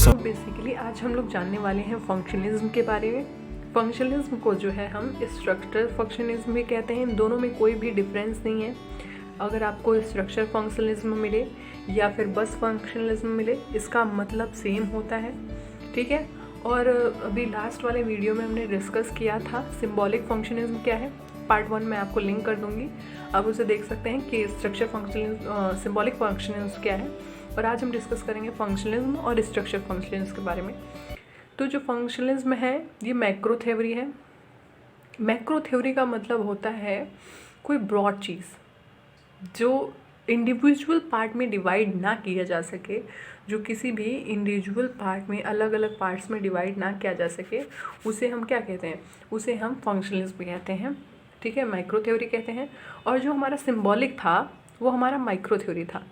Basically आज हम लोग जानने वाले हैं फंक्शनलिज्म के बारे में। फंक्शनलिज्म को जो है हम स्ट्रक्चरल फंक्शनलिज्म भी कहते हैं। इन दोनों में कोई भी डिफरेंस नहीं है। अगर आपको स्ट्रक्चरल फंक्शनलिज्म मिले या फिर बस फंक्शनलिज्म मिले, इसका मतलब सेम होता है, ठीक है। और अभी लास्ट वाले वीडियो में हमने डिस्कस किया था सिंबॉलिक फंक्शनलिज्म क्या है। पार्ट 1 में आपको लिंक कर दूंगी, आप उसे देख सकते हैं कि स्ट्रक्चर फंक्शनलिज्म सिंबॉलिक फंक्शनलिज्म क्या है। और आज हम डिस्कस करेंगे फंक्शनलिज्म और स्ट्रक्चर फंक्शनलिज्म के बारे में। तो जो फंक्शनलिज्म है ये मैक्रो थ्योरी है। मैक्रो थ्योरी का मतलब होता है कोई ब्रॉड चीज़ जो इंडिविजुअल पार्ट में डिवाइड ना किया जा सके, जो किसी भी इंडिविजुअल पार्ट में अलग अलग पार्ट्स में डिवाइड ना किया जा सके, उसे हम क्या कहते हैं, उसे हम फंक्शनलिज्म कहते हैं, ठीक है, माइक्रो थ्योरी कहते हैं। और जो हमारा सिंबॉलिक था वो हमारा माइक्रो थ्योरी था।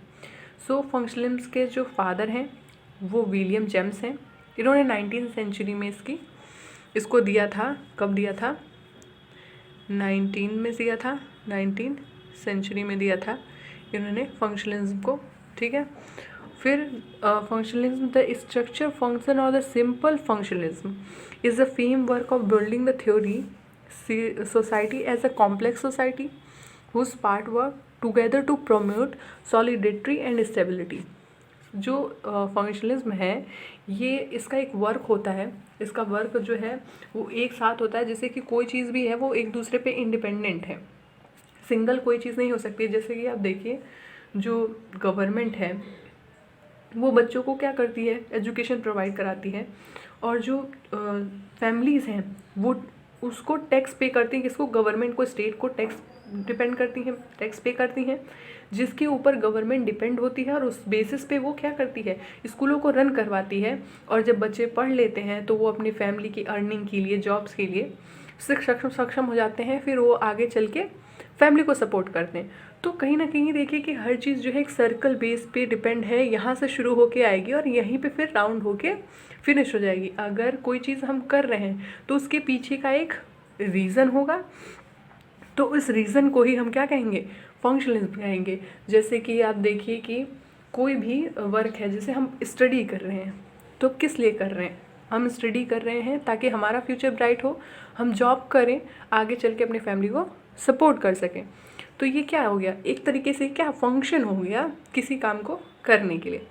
सो फंक्शनलिज्म के जो फादर हैं वो विलियम जेम्स हैं। इन्होंने 19वीं सेंचुरी में इसको दिया था। कब दिया था? 19वीं सेंचुरी में दिया था इन्होंने फंक्शनलिज्म को, ठीक है। फिर फंक्शनलिज्म द स्ट्रक्चर फंक्शन और the simple functionalism is the framework of building the theory society as a complex society whose part work together to promote solidity and stability. जो फंक्शनलिज्म है ये इसका एक वर्क होता है। इसका work जो है वो एक साथ होता है, जैसे कि कोई चीज़ भी है वो एक दूसरे पे इंडिपेंडेंट है, सिंगल कोई चीज़ नहीं हो सकती। जैसे कि आप देखिए जो गवर्नमेंट है वो बच्चों को क्या करती है, एजुकेशन प्रोवाइड कराती है। और जो फैमिलीज़ हैं वो उसको टैक्स पे करती हैं, किसको? गवर्नमेंट को, स्टेट को टैक्स डिपेंड करती हैं, टैक्स पे करती हैं, जिसके ऊपर गवर्नमेंट डिपेंड होती है। और उस बेसिस पे वो क्या करती है, स्कूलों को रन करवाती है। और जब बच्चे पढ़ लेते हैं तो वो अपनी फैमिली की अर्निंग के लिए, जॉब्स के लिए सक्षम हो जाते हैं। फिर वो आगे चल के फैमिली को सपोर्ट करते हैं। तो कहीं ना कहीं देखिए कि हर चीज़ जो है एक सर्कल बेस पे डिपेंड है। यहाँ से शुरू होके आएगी और यहीं पे फिर राउंड होके फिनिश हो जाएगी। अगर कोई चीज़ हम कर रहे हैं तो उसके पीछे का एक रीज़न होगा, तो उस रीज़न को ही हम क्या कहेंगे, फंक्शनलिज्म कहेंगे। जैसे कि आप देखिए कि कोई भी वर्क है, जैसे हम स्टडी कर रहे हैं, तो किस लिए कर रहे हैं? हम स्टडी कर रहे हैं ताकि हमारा फ्यूचर ब्राइट हो, हम जॉब करें, आगे चल के अपनी फैमिली को सपोर्ट कर सकें। तो ये क्या हो गया, एक तरीके से क्या फंक्शन हो गया किसी काम को करने के लिए।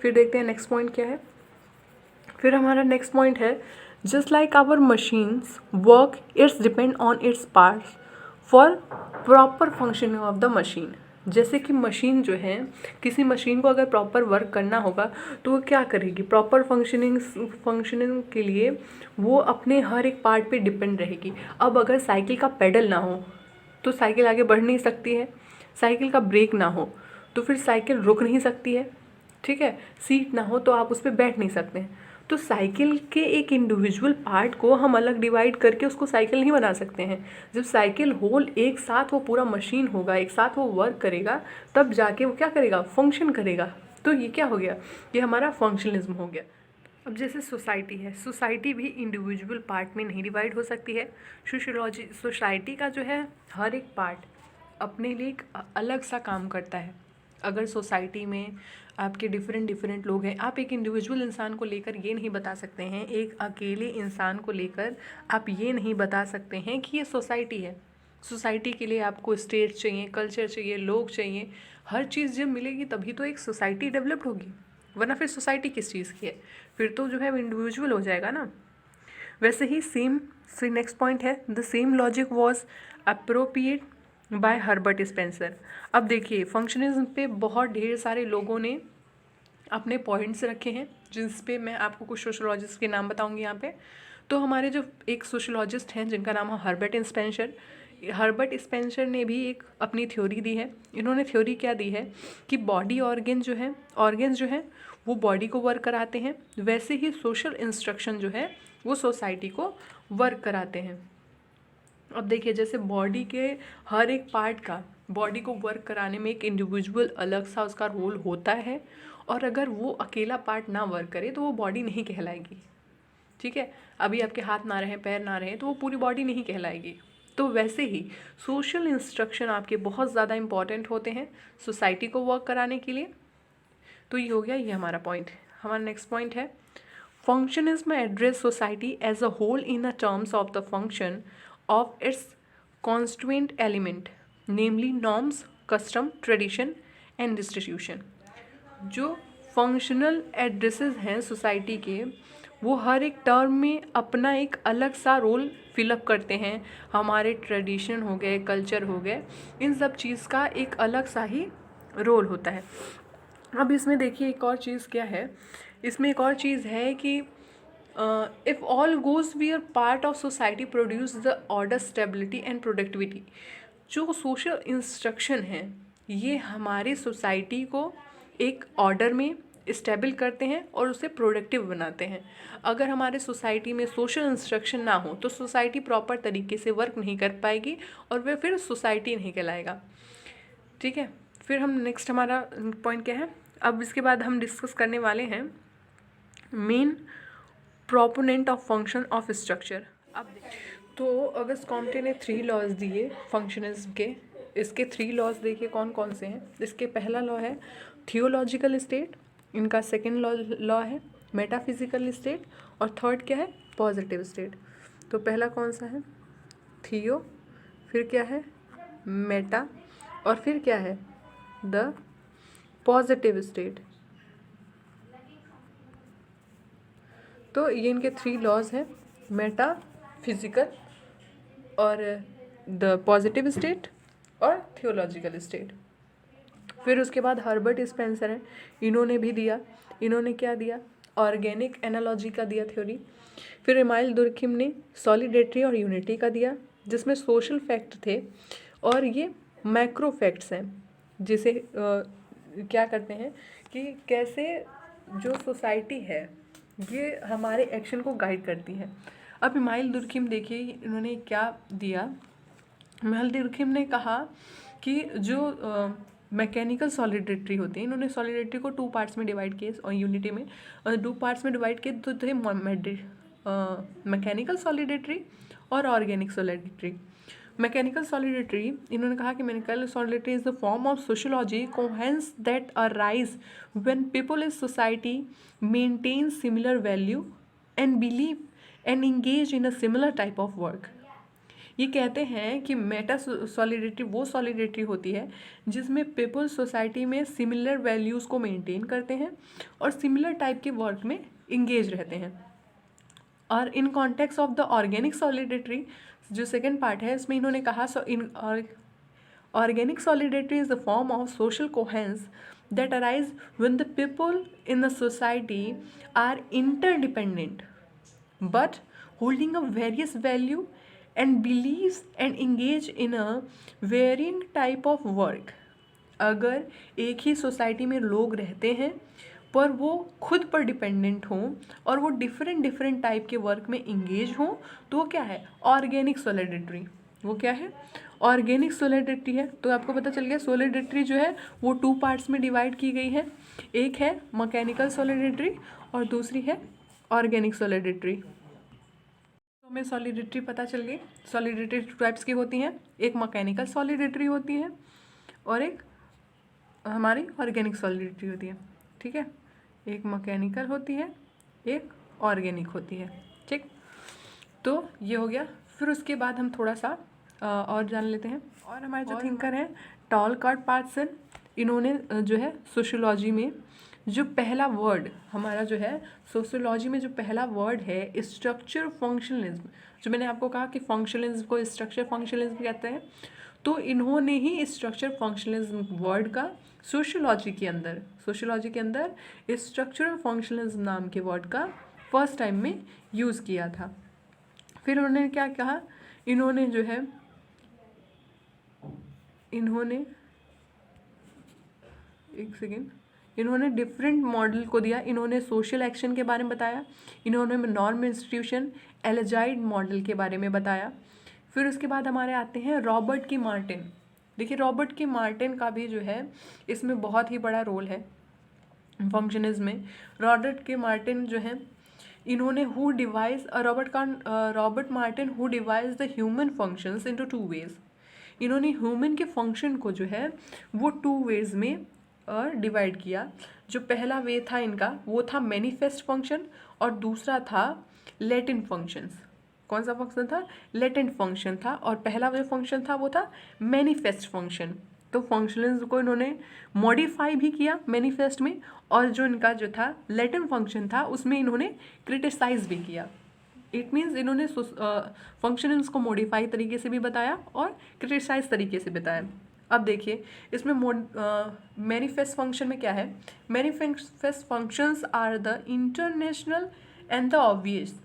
फिर देखते हैं नेक्स्ट पॉइंट क्या है। फिर हमारा नेक्स्ट पॉइंट है just like our machines work its depend on its parts for proper functioning of the machine. जैसे कि मशीन जो है, किसी मशीन को अगर प्रॉपर वर्क करना होगा तो वो क्या करेगी, प्रॉपर फंक्शनिंग के लिए वो अपने हर एक पार्ट पे डिपेंड रहेगी। अब अगर साइकिल का पेडल ना हो तो साइकिल आगे बढ़ नहीं सकती है, साइकिल का ब्रेक ना हो तो फिर साइकिल रुक नहीं सकती है, ठीक है, सीट ना हो तो आप उस पर बैठ नहीं सकते हैं। तो साइकिल के एक इंडिविजुअल पार्ट को हम अलग डिवाइड करके उसको साइकिल नहीं बना सकते हैं। जब साइकिल होल एक साथ वो पूरा मशीन होगा, एक साथ वो वर्क करेगा, तब जाके वो क्या करेगा, फंक्शन करेगा। तो ये क्या हो गया, ये हमारा फंक्शनलिज्म हो गया। अब जैसे सोसाइटी है, सोसाइटी भी इंडिविजुअल पार्ट में नहीं डिवाइड हो सकती है। सोसाइटी का जो है हर एक पार्ट अपने लिए एक अलग सा काम करता है। अगर सोसाइटी में आपके डिफरेंट लोग हैं, आप एक इंडिविजुअल इंसान को लेकर ये नहीं बता सकते हैं, एक अकेले इंसान को लेकर आप ये नहीं बता सकते हैं कि ये सोसाइटी है। सोसाइटी के लिए आपको स्टेट चाहिए, कल्चर चाहिए, लोग चाहिए, हर चीज़ जब मिलेगी तभी तो एक सोसाइटी डेवलप्ड होगी, वरना फिर सोसाइटी किस चीज़ की है, फिर तो जो है इंडिविजुअल हो जाएगा ना। वैसे ही नेक्स्ट पॉइंट है the same logic was appropriate by Herbert Spencer. अब देखिए फंक्शनलिज्म पे बहुत ढेर सारे लोगों ने अपने पॉइंट्स रखे हैं, जिस पे मैं आपको कुछ सोशोलॉजिस्ट के नाम बताऊंगी यहाँ पे। तो हमारे जो एक सोशोलॉजिस्ट हैं जिनका नाम है हर्बर्ट स्पेंसर ने भी एक अपनी थ्योरी दी है। इन्होंने थ्योरी क्या दी है कि बॉडी ऑर्गन्स जो हैं वो बॉडी को वर्क कराते हैं, वैसे ही सोशल इंस्ट्रक्शन जो है वो सोसाइटी को वर्क कराते हैं। अब देखिए जैसे बॉडी के हर एक पार्ट का बॉडी को वर्क कराने में एक इंडिविजुअल अलग सा उसका रोल होता है, और अगर वो अकेला पार्ट ना वर्क करे तो वो बॉडी नहीं कहलाएगी, ठीक है। अभी आपके हाथ ना रहे, पैर ना रहे तो वो पूरी बॉडी नहीं कहलाएगी। तो वैसे ही सोशल इंस्ट्रक्शन आपके बहुत ज़्यादा इंपॉर्टेंट होते हैं सोसाइटी को वर्क कराने के लिए। तो ये हो गया, ये हमारा पॉइंट। हमारा नेक्स्ट पॉइंट है Functionalism address society as a whole in the terms of the function of its constituent element, namely norms, custom, tradition and institution. जो फंक्शनल एड्रेसेस हैं सोसाइटी के, वो हर एक टर्म में अपना एक अलग सा रोल फिलअप करते हैं. हमारे ट्रेडिशन हो गए, कल्चर हो गए, इन सब चीज़ का एक अलग सा ही रोल होता है. अब इसमें देखिए एक और चीज़ क्या है, इसमें एक और चीज़ है कि if all goes we are part of society produce the order, stability and productivity. जो सोशल इंस्ट्रक्शन हैं ये हमारी सोसाइटी को एक ऑर्डर में स्टेबल करते हैं और उसे प्रोडक्टिव बनाते हैं. अगर हमारे सोसाइटी में सोशल इंस्ट्रक्शन ना हो तो सोसाइटी प्रॉपर तरीके से वर्क नहीं कर पाएगी और वह फिर सोसाइटी नहीं कहलाएगा. ठीक है, फिर हम नेक्स्ट हमारा पॉइंट क्या है, अब इसके बाद हम डिस्कस करने वाले हैं main proponent of function of structure. अब तो अगस्त कॉम्टे ने 3 लॉज दिए फंक्शनिज्म के. इसके 3 लॉज देखिए कौन कौन से हैं. इसके पहला लॉ है थियोलॉजिकल स्टेट, इनका सेकेंड लॉ है मेटाफिजिकल स्टेट और थर्ड क्या है पॉजिटिव स्टेट. तो पहला कौन सा है थियो, फिर क्या है मेटा और फिर क्या है द पॉजिटिव स्टेट. तो ये इनके 3 लॉज हैं, मेटा फिजिकल और द पॉजिटिव स्टेट और थियोलॉजिकल स्टेट. फिर उसके बाद हर्बर्ट स्पेंसर हैं, इन्होंने भी दिया, इन्होंने क्या दिया ऑर्गेनिक एनालॉजी का दिया थ्योरी. फिर इमाइल दुर्खिम ने सॉलिडेटरी और यूनिटी का दिया जिसमें सोशल फैक्ट थे और ये मैक्रो फैक्ट्स हैं जिसे क्या करते हैं कि कैसे जो सोसाइटी है ये हमारे एक्शन को गाइड करती है. अब इमाइल दुर्खिम देखिए इन्होंने क्या दिया. इमाइल दुर्खिम ने कहा कि जो मैकेनिकल सॉलिडेटरी होती है, इन्होंने सॉलिडेटरी को 2 पार्ट्स में डिवाइड किए और यूनिटी में 2 पार्ट्स में डिवाइड किए. तो थे मैकेनिकल सॉलिडेटरी और ऑर्गेनिक सॉलिडेटरी. मैकेनिकल सॉलिडेटरी इन्होंने कहा कि mechanical सॉलिडेटरी is the form of sociology coherence that arise when people in society maintain similar value and believe and engage in a similar type of work. ये कहते हैं कि मेटा सॉलिडेटरी वो सॉलिडेटरी होती है जिसमें पीपल सोसाइटी में सिमिलर वैल्यूज़ को मेंटेन करते हैं और सिमिलर टाइप के वर्क में इंगेज रहते हैं. और in context of the organic solidarity जो सेकेंड पार्ट है इसमें इन्होंने कहा in organic solidarity is the form of social coherence that arise when the people in the society are interdependent but holding a various value and believes and engage in a varying type of work. अगर एक ही society में लोग रहते हैं पर वो खुद पर डिपेंडेंट हों और वो डिफरेंट टाइप के वर्क में इंगेज हों तो वो क्या है ऑर्गेनिक सॉलिडेटरी. वो क्या है ऑर्गेनिक सॉलिडेटरी है. तो आपको पता चल गया सॉलिडेटरी जो है वो 2 पार्ट्स में डिवाइड की गई है. एक है मैकेनिकल सॉलिडेटरी और दूसरी है ऑर्गेनिक सॉलिडेटरी. हमें सॉलिडेटरी पता चल गई. सॉलिडेटरी 2 टाइप्स की होती हैं, एक मैकेनिकल सॉलिडेटरी होती है और एक हमारी ऑर्गेनिक सॉलिडेटरी होती है. ठीक है, एक मैकेनिकल होती है एक ऑर्गेनिक होती है. ठीक, तो ये हो गया. फिर उसके बाद हम थोड़ा सा और जान लेते हैं. और हमारे जो थिंकर हैं टॉलकार्ट पार्सन, इन्होंने जो है सोशियोलॉजी में जो पहला वर्ड हमारा जो है सोशियोलॉजी में जो पहला वर्ड है स्ट्रक्चर फंक्शनलिज्म, जो मैंने आपको कहा कि फंक्शनलिज्म को स्ट्रक्चर फंक्शनलिज्म कहते हैं, तो इन्होंने ही स्ट्रक्चर फंक्शनलिज्म वर्ड का सोशियोलॉजी के अंदर स्ट्रक्चरल फंक्शनलिज्म नाम के वर्ड का फर्स्ट टाइम में यूज़ किया था. फिर उन्होंने क्या कहा, इन्होंने जो है इन्होंने डिफरेंट मॉडल को दिया. इन्होंने सोशल एक्शन के बारे में बताया, इन्होंने नॉर्म इंस्टीट्यूशन एलजाइड मॉडल के बारे में बताया. फिर उसके बाद हमारे आते हैं रॉबर्ट की मार्टिन. देखिए रॉबर्ट की मार्टिन का भी जो है इसमें बहुत ही बड़ा रोल है फंक्शनिज्म में. रॉबर्ट के मार्टिन जो है इन्होंने Robert Martin who divides the human functions into 2 ways. इन्होंने ह्यूमन के फंक्शन को जो है वो 2 वेज में डिवाइड किया। जो पहला वे था इनका वो था मैनिफेस्ट फंक्शन और दूसरा था लेटेंट फंक्शंस। कौन सा फंक्शन था? लेटेंट फंक्शन था। और पहला जो फंक्शन था वो था मैनिफेस्ट फंक्शन। तो फंक्शंस को इन्होंने मॉडिफाई भी किया मैनिफेस्ट में, और जो इनका जो था लेटेंट फंक्शन था उसमें इन्होंने क्रिटिसाइज भी किया। इट मीन्स इन्होंने फंक्शंस को मॉडिफाई तरीके से भी बताया और क्रिटिसाइज तरीके से बताया। अब देखिए इसमें मैनिफेस्ट फंक्शन में क्या है? Manifest functions are the international and the obvious.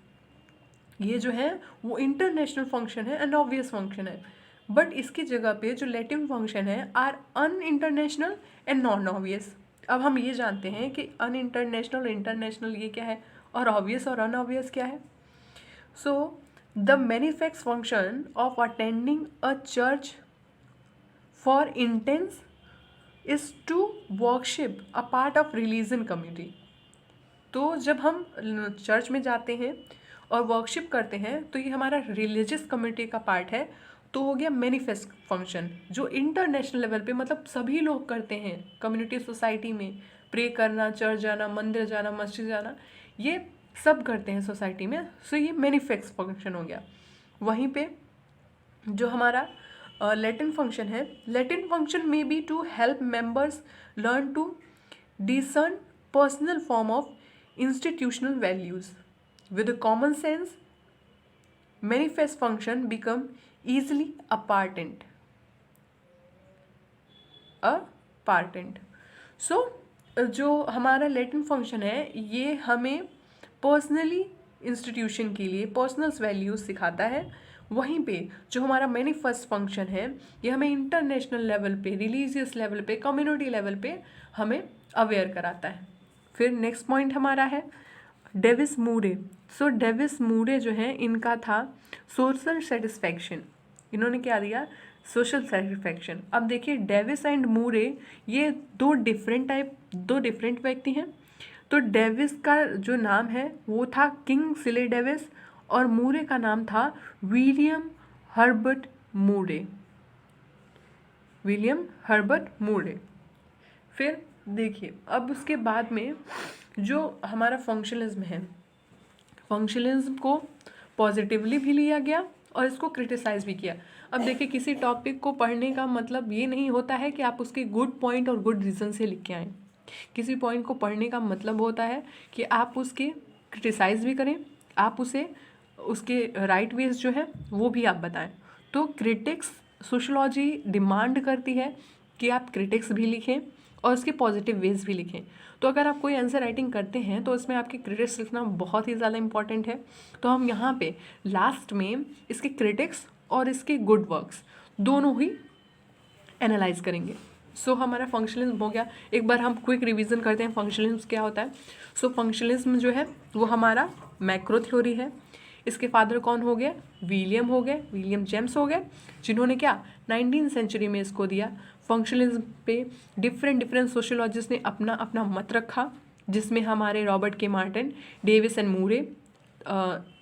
ये जो है वो इंटरनेशनल फंक्शन है एंड ऑब्वियस फंक्शन है। बट इसकी जगह पे जो लेटिन फंक्शन है are un international and non obvious. अब हम ये जानते हैं कि अन इंटरनेशनल इंटरनेशनल ये क्या है और ऑब्वियस और अनऑब्वियस क्या है। So the manifest function of attending a church for instance is to worship a part of religion community. तो जब हम चर्च में जाते हैं और वर्शिप करते हैं तो ये हमारा रिलीजियस कम्युनिटी का पार्ट है। तो हो गया मैनिफेस्ट फंक्शन जो इंटरनेशनल लेवल पे मतलब सभी लोग करते हैं कम्युनिटी सोसाइटी में। प्रे करना, चर्च जाना, मंदिर जाना, मस्जिद जाना, ये सब करते हैं सोसाइटी में। सो ये मैनिफेस्ट फंक्शन हो गया। वहीं पे जो हमारा लेटिन फंक्शन है, लेटिन फंक्शन में be to help members learn to discern personal form of institutional values. With a common sense, manifest function become easily apparent. So जो हमारा लेटिन फंक्शन है ये हमें पर्सनली इंस्टीट्यूशन के लिए पर्सनल वैल्यूज सिखाता है। वहीं पे जो हमारा मैनिफेस्ट फंक्शन है ये हमें इंटरनेशनल लेवल पे, रिलीजियस लेवल पे, कम्युनिटी लेवल पे हमें अवेयर कराता है। फिर नेक्स्ट पॉइंट हमारा है डेविस मूरे। सो डेविस मूरे जो है इनका था सोशल सेटिस्फैक्शन। इन्होंने क्या दिया? Social satisfaction. अब देखिए डेविस एंड मूरे ये दो डिफरेंट व्यक्ति हैं। तो डेविस का जो नाम है वो था किंग सिले डेविस और मूरे का नाम था विलियम हर्बर्ट मूरे। विलियम हर्बर्ट मूरे। फिर देखिए अब उसके बाद में जो हमारा फंक्शनलिज्म है, फंक्शनलिज्म को पॉजिटिवली भी लिया गया और इसको क्रिटिसाइज भी किया। अब देखिए किसी टॉपिक को पढ़ने का मतलब ये नहीं होता है कि आप उसके गुड पॉइंट और गुड रीज़न से लिख के आएँ। किसी पॉइंट को पढ़ने का मतलब होता है कि आप उसके क्रिटिसाइज भी करें, आप उसे उसके राइट वेज जो है वो भी आप बताएं। तो क्रिटिक्स सोशोलॉजी डिमांड करती है कि आप क्रिटिक्स भी लिखें और उसके पॉजिटिव वेज भी लिखें। तो अगर आप कोई आंसर राइटिंग करते हैं तो इसमें आपके क्रिटिक्स लिखना बहुत ही ज़्यादा इंपॉर्टेंट है। तो हम यहाँ पे लास्ट में इसके क्रिटिक्स और इसके गुड वर्क्स दोनों ही एनालाइज करेंगे। सो हमारा फंक्शनलिज्म हो गया। एक बार हम क्विक रिवीजन करते हैं फंक्शनलिज्म क्या होता है। सो फंक्शनलिज्म जो है वो हमारा मैक्रो थ्योरी है। इसके फादर कौन हो गए? विलियम हो गए, विलियम जेम्स हो गए, जिन्होंने क्या 19वीं सेंचुरी में इसको दिया। फंक्शनलिज्म पे डिफरेंट सोशियोलॉजिस्ट ने अपना अपना मत रखा, जिसमें हमारे रॉबर्ट के Martin, Davis and Moore,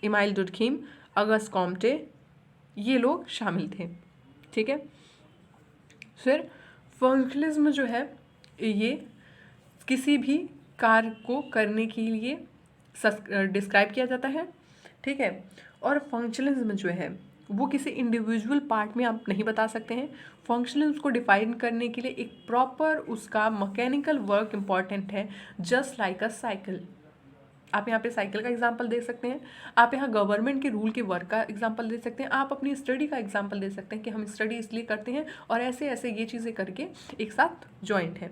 email Durkheim, August Comte ये लोग शामिल थे। ठीक है। फिर फंक्शनलिज्म जो है ये किसी भी कार्य को करने के लिए डिस्क्राइब किया जाता है। ठीक है। और फंक्शनलिज्म जो है वो किसी इंडिविजुअल पार्ट में आप नहीं बता सकते हैं। फंक्शनलिज्म को डिफाइन करने के लिए एक प्रॉपर उसका मैकेनिकल वर्क इम्पॉर्टेंट है, जस्ट लाइक अ साइकिल। आप यहाँ पे साइकिल का एग्जांपल दे सकते हैं, आप यहाँ गवर्नमेंट के रूल के वर्क का एग्जांपल दे सकते हैं, आप अपनी स्टडी का एग्जांपल दे सकते हैं कि हम स्टडी इसलिए करते हैं और ऐसे ऐसे ये चीज़ें करके एक साथ जॉइंट है।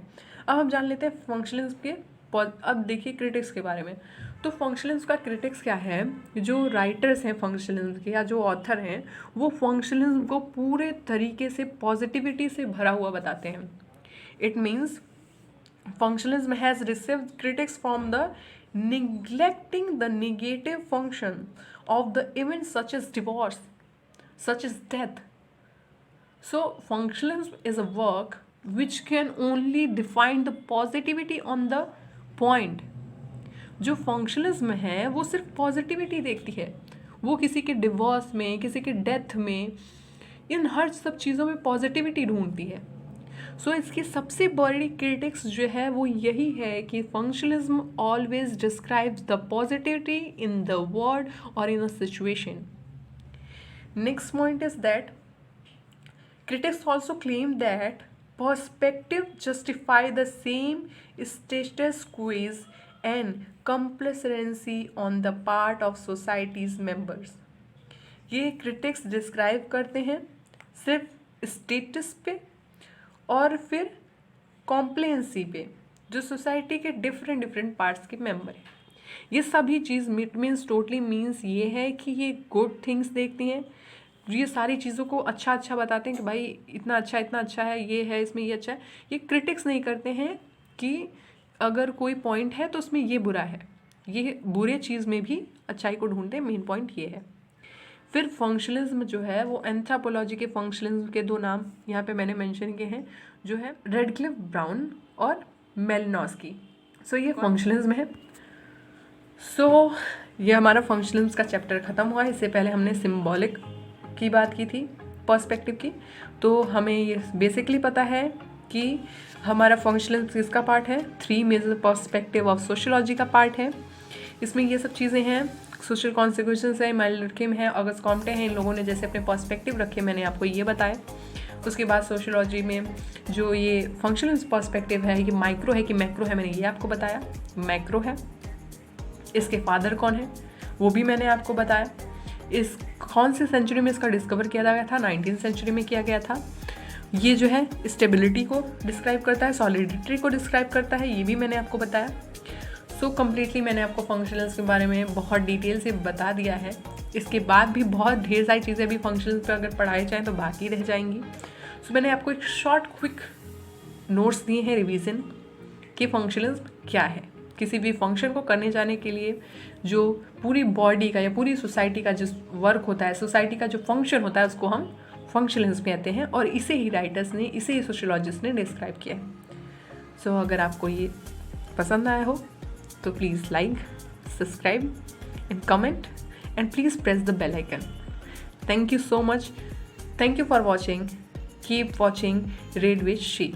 अब हम जान लेते हैं फंक्शनलिज्म के। अब देखिए क्रिटिक्स के बारे में। तो फंक्शनलिज्म का क्रिटिक्स क्या है? जो राइटर्स हैं फंक्शनलिज्म के या जो ऑथर हैं वो फंक्शनलिज्म को पूरे तरीके से पॉजिटिविटी से भरा हुआ बताते हैं। It means functionalism has received critics from the neglecting the negative function of the events such as divorce, such as death. So functionalism is a work which can only define the positivity on the point. जो functionalism है वो सिर्फ positivity देखती है, वो किसी के divorce में, किसी के डेथ में, इन हर सब चीज़ों में पॉजिटिविटी ढूंढती है। सो इसकी सबसे बड़ी क्रिटिक्स जो है वो यही है कि functionalism always describes the positivity in the word और in a situation. Next point is that critics also claim that perspective justify the same status quo and complacency on the part of society's members. ये critics describe करते हैं सिर्फ status पे और फिर कॉम्प्लेंसी पे जो सोसाइटी के डिफरेंट पार्ट्स के मेंबर हैं. ये सभी चीज़ मीन्स टोटली मीन्स ये है कि ये गुड थिंग्स देखती हैं, ये सारी चीज़ों को अच्छा बताते हैं कि भाई इतना अच्छा है, ये है, इसमें ये अच्छा है. ये क्रिटिक्स नहीं करते हैं कि अगर कोई पॉइंट है तो उसमें ये बुरा है, ये बुरे चीज़ में भी अच्छाई को ढूंढते हैं. मेन पॉइंट ये है. फिर फंक्शनलिज्म जो है वो एंथ्रोपोलॉजी के फंक्शनलिज्म के दो नाम यहाँ पे मैंने मेंशन किए हैं जो है रेडक्लिफ ब्राउन और मेलिनोस्की. सो ये फंक्शनलिज्म है. सो ये हमारा फंक्शनलिज्म का चैप्टर ख़त्म हुआ. इससे पहले हमने सिम्बॉलिक की बात की थी, पर्सपेक्टिव की. तो हमें ये बेसिकली पता है कि हमारा फंक्शनलिज्म किसका पार्ट है, 3 मेजर पर्सपेक्टिव ऑफ सोशियोलॉजी का पार्ट है. इसमें ये सब चीज़ें हैं. सोशल कॉन्सिक्वेंसेस है, इमैनुअल किम है, ऑगस्ट कॉम्टे हैं. इन लोगों ने जैसे अपने पर्सपेक्टिव रखे, मैंने आपको ये बताया. उसके बाद सोशियोलॉजी में जो ये फंक्शनल पर्सपेक्टिव है, ये माइक्रो है कि मैक्रो है, मैंने ये आपको बताया. मैक्रो है. इसके फादर कौन है वो भी मैंने आपको बताया. इस कौन से सेंचुरी में इसका डिस्कवर किया गया था, 19वीं सेंचुरी में किया गया था. ये जो है स्टेबिलिटी को डिस्क्राइब करता है, सॉलिडिटी को डिस्क्राइब करता है, ये भी मैंने आपको बताया. सो कम्प्लीटली मैंने आपको फंक्शनल्स के बारे में बहुत डिटेल से बता दिया है. इसके बाद भी बहुत ढेर सारी चीज़ें भी फंक्शनल्स पर अगर पढ़ाई जाएँ तो बाकी रह जाएंगी. सो मैंने आपको एक शॉर्ट क्विक नोट्स दिए हैं रिवीजन कि फंक्शनल्स क्या है. किसी भी फंक्शन को करने जाने के लिए जो पूरी बॉडी का या पूरी सोसाइटी का जो वर्क होता है, सोसाइटी का जो फंक्शन होता है, उसको हम फंक्शनल्स में आते हैं. और इसे ही राइटर्स ने, इसे ही सोशियोलॉजिस्ट ने डिस्क्राइब किया है. सो अगर आपको ये पसंद आया हो तो please like, subscribe and comment and please press the bell icon. Thank you so much. Thank you for watching. Keep watching Read with She.